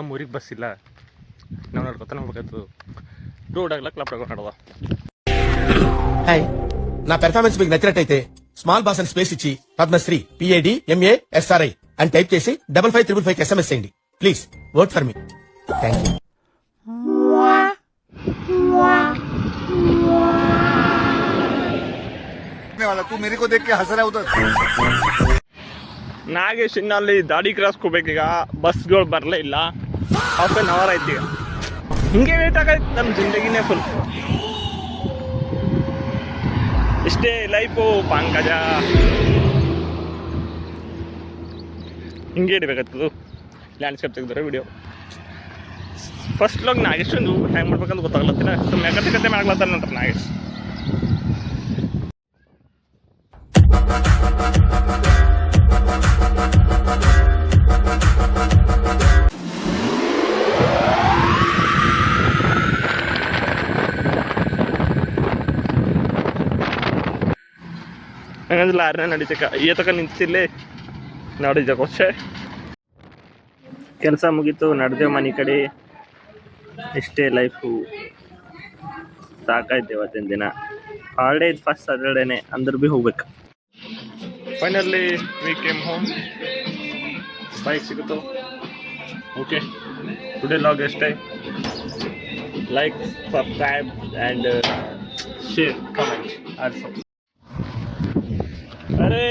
ನಮ್ಮ ಊರಿಗೆ ಬಸ್ ಇಲ್ಲ, ನಾವು ನಡ್ಕೊತಾನೆ ಹೋಗ್ಬೇಕಾಯ್ತು. ರೋಡಾಗ್ಲಕ್ ಲಪ್ಡಾಗ ನಡವ. హాయ్, నా పెర్ఫార్మెన్స్ మీకు నచ్చినట్టయితే స్మాల్ బాస్ అని స్పేస్ ఇచ్చి పద్మశ్రీ PADMASRI అని టైప్ చేసి 5555 SMS చేయండి. Please vote for me. Thank you. तू मेरे को देख के हंस रहा उधर. ನಾಗೇಶ್ ಇನ್ನಲ್ಲಿ ದಾಡಿ ಕ್ರಾಸ್ ಹೋಗ್ಬೇಕೀಗ. ಬಸ್ಗಳು ಬರಲೇ ಇಲ್ಲ. ಹಾಫ್ ಆನ್ ಅವರ್ ಆಯ್ತು. ಈಗ ಹಿಂಗೆ ವೇಟ್ ಆಗೈತೆ ನಮ್ಮ ಜಿಂದಗಿನೇ ಫುಲ್. ಇಷ್ಟೇ ಲೈಫು ಪಂಕಜ. ಹಿಂಗೆ ಇಡಬೇಕಾಗ್ತದು. ಲ್ಯಾಂಡ್ಸ್ಕೇಪ್ ತೆಗೆದ್ರೆ ವಿಡಿಯೋ ಫಸ್ಟ್ ಲಾಗ್ ನಾಗೇಶ್ ಒಂದು ಹ್ಯಾಂಗ್ ಮಾಡ್ಬೇಕಂತ ಗೊತ್ತಾಗ್ಲತ್ತಿಲ್ಲ. ಸುಮ್ಮನೆ ಕತೆ ಮಾಡ್ಲತ್ತಾರ ನೋಡ್ರಿ ನಾಗೇಶ್. ಹಂಗಂದ್ರೆ ಲಾರಿನ ನಡೀತಕ್ಕ ತಕ ನಿಂತಿಲ್ಲೇ ನಡೀತಕ್ಕೆ ಕೆಲಸ ಮುಗೀತು. ನಡೆದೇವು ಮನೆ ಕಡೆ. ಇಷ್ಟೇ ಲೈಫು. ಸಾಕಾಯ್ತು ಇವತ್ತಿನ ದಿನ. ಹಾಲಿಡೇ ಇದು ಫಸ್ಟ್ ಸ್ಯಾಟರ್ಡೇನೆ ಅಂದ್ರೂ ಭೀ ಹೋಗ್ಬೇಕು. Finally we came home. Bike ಸಿಗುತ್ತೋ. ಓಕೆ, ಟುಡೇ ಲಾಗ್ ಅಷ್ಟೇ. Like, subscribe and share, comment also. अरे